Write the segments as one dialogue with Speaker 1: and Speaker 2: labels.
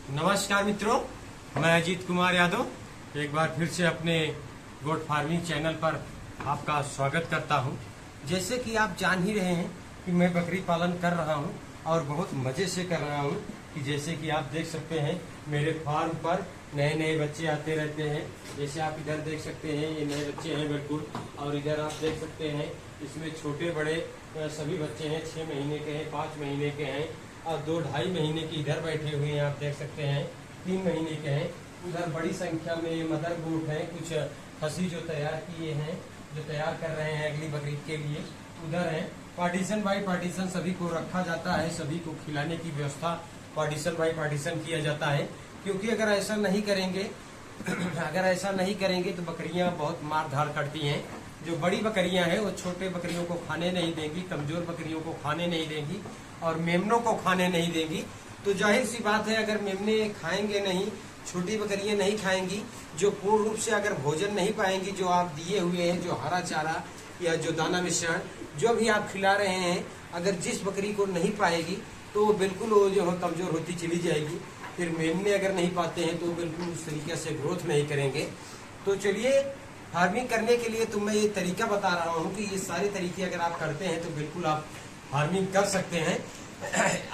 Speaker 1: नमस्कार मित्रों, मैं अजीत कुमार यादव एक बार फिर से अपने गोट फार्मिंग चैनल पर आपका स्वागत करता हूं। जैसे कि आप जान ही रहे हैं कि मैं बकरी पालन कर रहा हूं और बहुत मजे से कर रहा हूं कि जैसे कि आप देख सकते हैं मेरे फार्म पर नए नए बच्चे आते रहते हैं। जैसे आप इधर देख सकते हैं, ये नए बच्चे हैं बिल्कुल, और इधर आप देख सकते हैं इसमें छोटे बड़े सभी बच्चे हैं। 6 महीने के हैं, 5 महीने के हैं और 2-2.5 महीने की इधर बैठे हुए हैं। आप देख सकते हैं 3 महीने के हैं। उधर बड़ी संख्या में मदर गोट हैं, कुछ खसी जो तैयार किए हैं, जो तैयार कर रहे हैं अगली बकरीद के लिए, उधर हैं। पार्टीशन बाई पार्टीशन सभी को रखा जाता है, सभी को खिलाने की व्यवस्था पार्टीशन बाई पार्टीशन किया जाता है। क्योंकि अगर ऐसा नहीं करेंगे तो बकरियां बहुत मार धाड़ करती हैं। जो बड़ी बकरियां हैं वो छोटे बकरियों को खाने नहीं देंगी, कमजोर बकरियों को खाने नहीं देंगी और मेमनों को खाने नहीं देंगी। तो जाहिर सी बात है, अगर मेमने खाएंगे नहीं, छोटी बकरियां नहीं खाएंगी, जो पूर्ण रूप से अगर भोजन नहीं पाएंगी, जो आप दिए हुए हैं, जो हरा चारा या जो दाना मिश्रण जो भी आप खिला रहे हैं, अगर जिस बकरी को नहीं पाएगी तो वो बिल्कुल वो जो है कमजोर होती चली जाएगी। फिर मेमने अगर नहीं पाते हैं तो बिल्कुल उस तरीके से ग्रोथ नहीं करेंगे। तो चलिए, फार्मिंग करने के लिए तो मैं ये तरीका बता रहा हूँ कि ये सारे तरीके अगर आप करते हैं तो बिल्कुल आप फार्मिंग कर सकते हैं।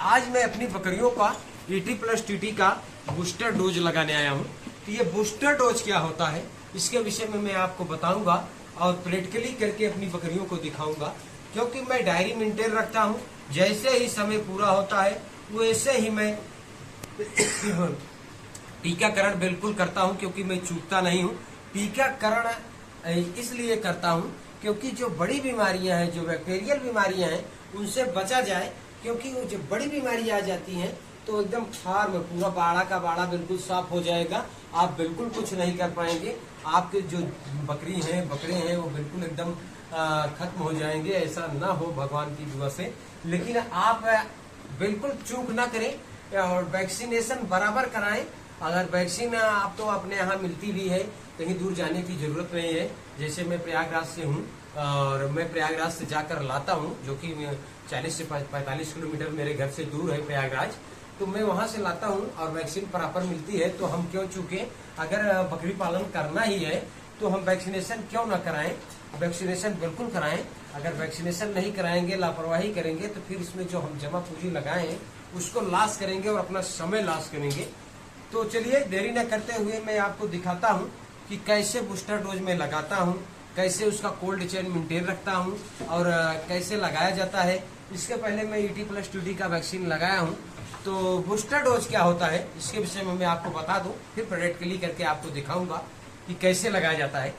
Speaker 1: आज मैं अपनी बकरियों का ET+TT का बूस्टर डोज लगाने आया हूँ। तो ये बूस्टर डोज क्या होता है, इसके विषय में मैं आपको बताऊंगा और प्रैक्टिकली करके अपनी बकरियों को दिखाऊंगा। क्योंकि मैं डायरी मेंटेन रखता हूँ, जैसे ही समय पूरा होता है वैसे ही मैं टीकाकरण बिल्कुल करता हूँ, क्योंकि मैं चूकता नहीं हूँ। टीकाकरण इसलिए करता हूँ क्योंकि जो बड़ी बीमारियां हैं, जो बैक्टीरियल बीमारियां हैं, उनसे बचा जाए। क्योंकि वो जो बड़ी बीमारियां आ जाती हैं तो एकदम फार्म पूरा बाड़ा का बाड़ा बिल्कुल साफ हो जाएगा, आप बिल्कुल कुछ नहीं कर पाएंगे। आपके जो बकरी हैं, बकरे हैं, वो बिल्कुल एकदम खत्म हो जाएंगे। ऐसा ना हो भगवान की दुआ से। लेकिन आप बिल्कुल चूक ना करें और वैक्सीनेशन बराबर कराएं। अगर वैक्सीन आप तो अपने यहाँ मिलती भी है, कहीं दूर जाने की जरूरत नहीं है। जैसे मैं प्रयागराज से हूँ और मैं प्रयागराज से जाकर लाता हूँ, जो कि 40 से 45 किलोमीटर मेरे घर से दूर है प्रयागराज। तो मैं वहां से लाता हूँ और वैक्सीन प्रॉपर मिलती है। तो हम क्यों चूके, अगर बकरी पालन करना ही है तो हम वैक्सीनेशन क्यों ना कराएं। वैक्सीनेशन बिल्कुल कराएं। अगर वैक्सीनेशन नहीं कराएंगे, लापरवाही करेंगे, तो फिर इसमें जो हम जमा पूंजी लगाए हैं उसको लॉस करेंगे और अपना समय लॉस करेंगे। तो चलिए, देरी न करते हुए मैं आपको दिखाता हूँ कि कैसे बूस्टर डोज में लगाता हूँ, कैसे उसका कोल्ड चेन मेंटेन रखता हूँ और कैसे लगाया जाता है। इसके पहले मैं ET+TT का वैक्सीन लगाया हूँ। तो बूस्टर डोज क्या होता है इसके विषय में मैं आपको बता दूं, फिर प्रैक्टिकली करके आपको दिखाऊंगा कि कैसे लगाया जाता है।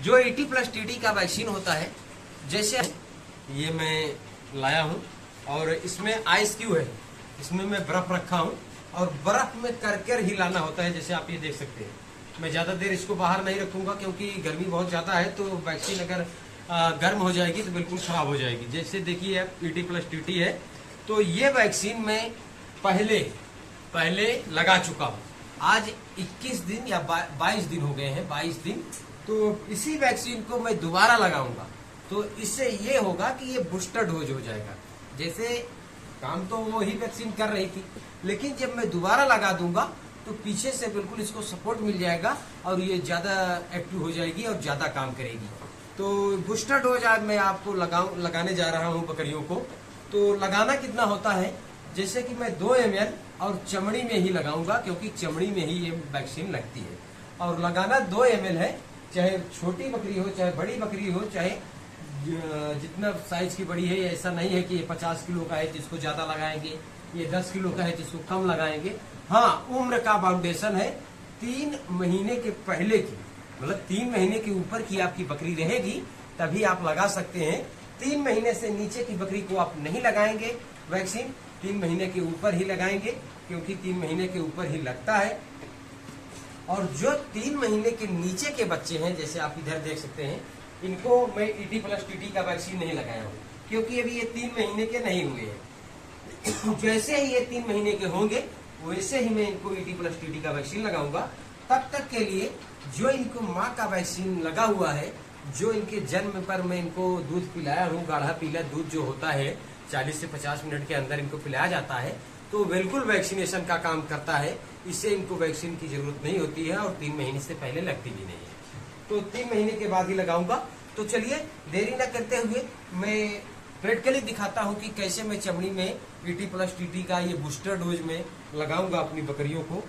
Speaker 1: जो ET+TT का वैक्सीन होता है, जैसे ये मैं लाया हूं और इसमें आइस क्यूब है, इसमें मैं बर्फ रखा हूं और बर्फ में कर हिलाना होता है। जैसे आप ये देख सकते हैं, मैं ज्यादा देर इसको बाहर नहीं रखूंगा क्योंकि गर्मी बहुत ज्यादा है। तो वैक्सीन अगर गर्म हो जाएगी तो बिल्कुल खराब हो जाएगी। जैसे देखिए ET+TT है, तो ये वैक्सीन मैं पहले लगा चुका हूँ। आज 21 दिन या 22 दिन हो गए हैं, 22 दिन। तो इसी वैक्सीन को मैं दोबारा लगाऊंगा, तो इससे ये होगा कि ये बूस्टर डोज हो जाएगा। जैसे काम तो वो ही वैक्सीन कर रही थी, लेकिन जब मैं दोबारा लगा दूंगा तो पीछे से बिल्कुल इसको सपोर्ट मिल जाएगा और ये ज्यादा एक्टिव हो जाएगी और ज्यादा काम करेगी। तो बूस्टर डोज आज मैं आपको लगाने जा रहा हूँ बकरियों को। तो लगाना कितना होता है, जैसे कि मैं 2 ml और चमड़ी में ही लगाऊंगा, क्योंकि चमड़ी में ही ये वैक्सीन लगती है। और लगाना 2 ml है, चाहे छोटी बकरी हो, चाहे बड़ी बकरी हो, चाहे जितना साइज की बड़ी है। ऐसा नहीं है कि ये 50 किलो का है जिसको ज्यादा लगाएंगे, ये 10 किलो का है जिसको कम लगाएंगे। हाँ, उम्र का बाउंडेशन है 3 महीने के पहले की, मतलब 3 महीने के ऊपर की आपकी बकरी रहेगी तभी आप लगा सकते हैं। 3 महीने से नीचे की बकरी को आप नहीं लगाएंगे वैक्सीन, 3 महीने के ऊपर ही लगाएंगे, क्योंकि 3 महीने के ऊपर ही लगता है। और जो 3 महीने के नीचे के बच्चे हैं, जैसे आप इधर देख सकते हैं, इनको मैं ET+TT का वैक्सीन नहीं लगाया हूँ, क्योंकि अभी ये 3 महीने के नहीं हुए हैं। जैसे ही ये 3 महीने के होंगे वैसे ही मैं इनको ET+TT का वैक्सीन लगाऊंगा। तब तक के लिए जो इनको माँ का वैक्सीन लगा हुआ है, जो इनके जन्म पर मैं इनको दूध पिलाया हूँ, गाढ़ा पीला दूध जो होता है 40 से 50 मिनट के अंदर इनको पिलाया जाता है, तो तो बिल्कुल वैक्सीनेशन का काम करता है। इससे इनको वैक्सीन की जरूरत नहीं होती है और 3 महीने से पहले लगती भी नहीं है। तो 3 महीने के बाद ही लगाऊंगा। तो चलिए देरी न करते हुए मैं प्रैक्टिकली दिखाता हूं कि कैसे मैं चमड़ी में ET+TT का ये बूस्टर डोज में लगाऊंगा अपनी बकरियों को।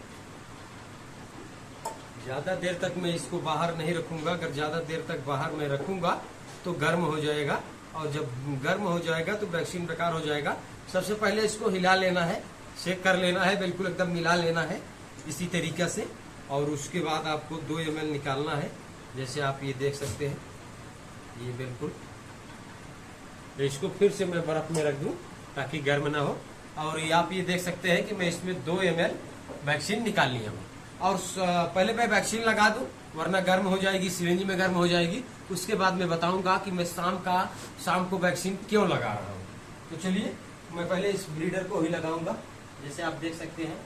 Speaker 1: ज्यादा देर तक मैं इसको बाहर नहीं रखूंगा। अगर ज्यादा देर तक बाहर मैं रखूंगा तो गर्म हो जाएगा, और जब गर्म हो जाएगा तो वैक्सीन बेकार हो जाएगा। सबसे पहले इसको हिला लेना है, शेक कर लेना है, बिल्कुल एकदम मिला लेना है इसी तरीके से। और उसके बाद आपको 2 ml निकालना है, जैसे आप ये देख सकते हैं। ये बिल्कुल इसको फिर से मैं बर्फ में रख दूं ताकि गर्म ना हो। और ये आप ये देख सकते हैं कि मैं इसमें 2 ml वैक्सीन निकाल लिया हूँ। और पहले मैं वैक्सीन लगा दूं, वरना गर्म हो जाएगी, सिरिंज में गर्म हो जाएगी। उसके बाद मैं बताऊंगा कि मैं शाम को वैक्सीन क्यों लगा रहा हूँ। तो चलिए मैं पहले इस ब्लीडर को ही लगाऊंगा, जैसे आप देख सकते हैं।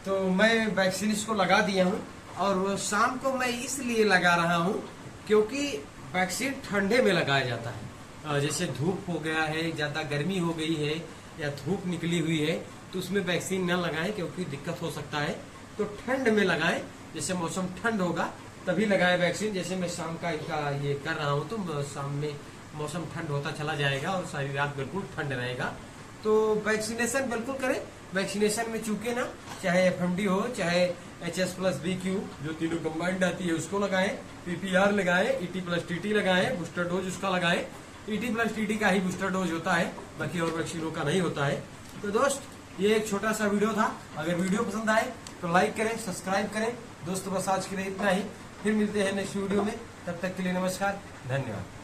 Speaker 1: तो मैं वैक्सीन इसको लगा दिया हूँ, और शाम को मैं इसलिए लगा रहा हूँ क्योंकि वैक्सीन ठंडे में लगाया जाता है। जैसे धूप हो गया है, ज्यादा गर्मी हो गई है या धूप निकली हुई है, तो उसमें वैक्सीन न लगाएं क्योंकि दिक्कत हो सकता है। तो ठंड में लगाएं, जैसे मौसम ठंड होगा तभी लगाएं वैक्सीन। जैसे मैं शाम का इनका ये कर रहा हूँ, तो शाम में मौसम ठंड होता चला जाएगा और सारी रात बिल्कुल ठंड रहेगा। तो वैक्सीनेशन बिल्कुल करें। वैक्सीनेशन में चूके ना, चाहे FMD हो, चाहे HS+BQ जो तीनों कंबाइंड आती है उसको लगाएं, PPR लगाएं, ET+TT लगाएं, बूस्टर डोज उसका लगाएं। ET+TT का ही बूस्टर डोज होता है, बाकी और वैक्सीनों का नहीं होता है। तो दोस्त, ये एक छोटा सा वीडियो था। अगर वीडियो पसंद आए तो लाइक करें, सब्सक्राइब करें। दोस्तों बस आज के लिए इतना ही, फिर मिलते हैं नेक्स्ट वीडियो में। तब तक के लिए नमस्कार, धन्यवाद।